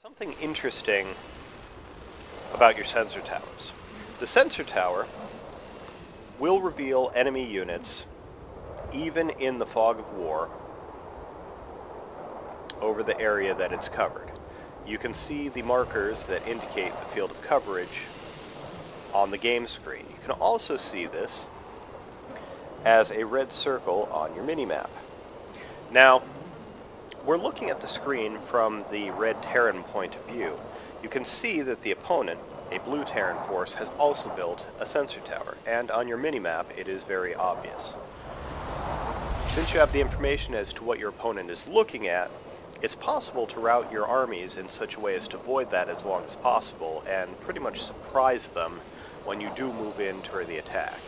Something interesting about your sensor towers. The sensor tower will reveal enemy units even in the fog of war over the area that it's covered. You can see the markers that indicate the field of coverage on the game screen. You can also see this as a red circle on your minimap. Now, we're looking at the screen from the red Terran point of view. You can see that the opponent, a blue Terran force, has also built a sensor tower, and on your minimap it is very obvious. Since you have the information as to what your opponent is looking at, it's possible to route your armies in such a way as to avoid that as long as possible and pretty much surprise them when you do move in toward the attack.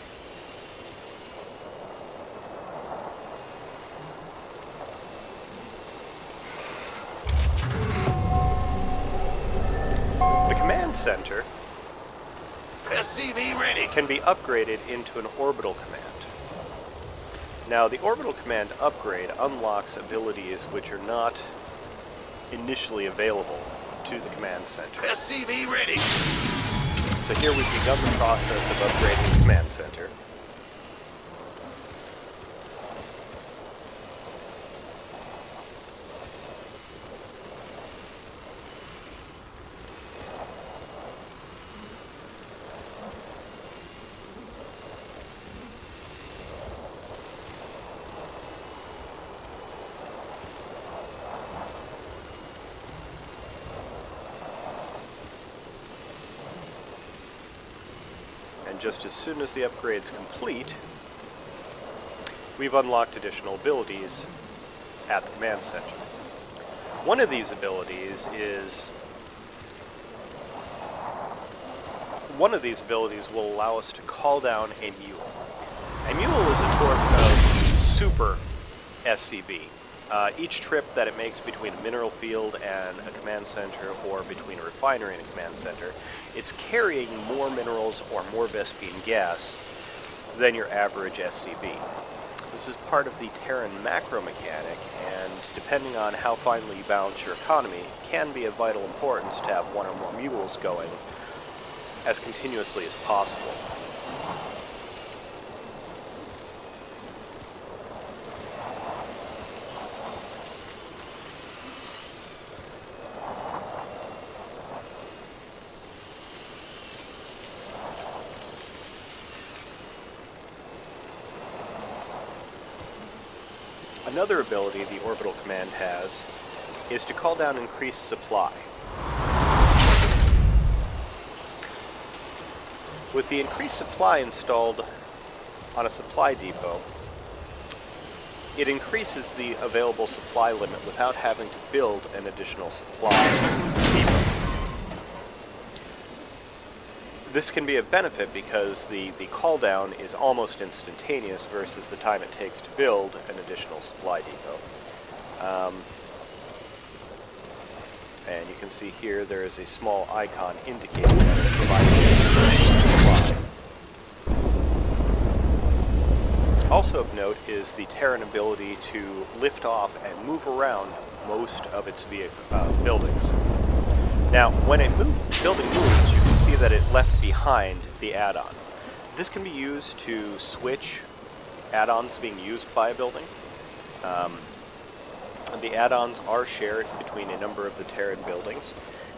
The command center SCV ready. can be upgraded into an orbital command. Now, the orbital command upgrade unlocks abilities which are not initially available to the command center. SCV ready. So here we've begun the process of upgrading the command center. And just as soon as the upgrade's complete, we've unlocked additional abilities at the command center. One of these abilities will allow us to call down a mule. A mule is a torpedo super SCV. Each trip that it makes between a mineral field and a command center, or between a refinery and a command center, it's carrying more minerals or more Vespene gas than your average SCV. This is part of the Terran macro mechanic, and depending on how finely you balance your economy, can be of vital importance to have one or more mules going as continuously as possible. Another ability the orbital command has is to call down increased supply. With the increased supply installed on a supply depot, it increases the available supply limit without having to build an additional supply depot. This can be a benefit because the call down is almost instantaneous versus the time it takes to build an additional supply depot. And you can see here there is a small icon indicating that it's providing supply. Also of note is the Terran ability to lift off and move around most of its buildings. Now, when a building moves, you can see that it left behind the add-on. This can be used to switch add-ons being used by a building. The add-ons are shared between a number of the Terran buildings,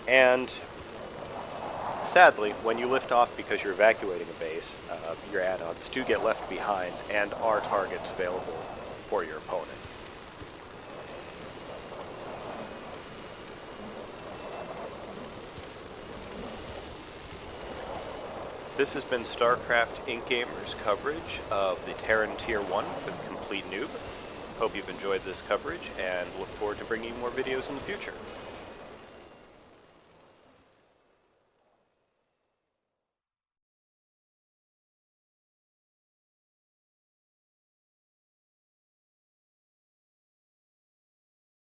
and sadly, when you lift off because you're evacuating a base, your add-ons do get left behind and are targets available for your opponent. This has been StarCraft Inc. Gamer's coverage of the Terran Tier 1 for the complete noob. Hope you've enjoyed this coverage and look forward to bringing you more videos in the future.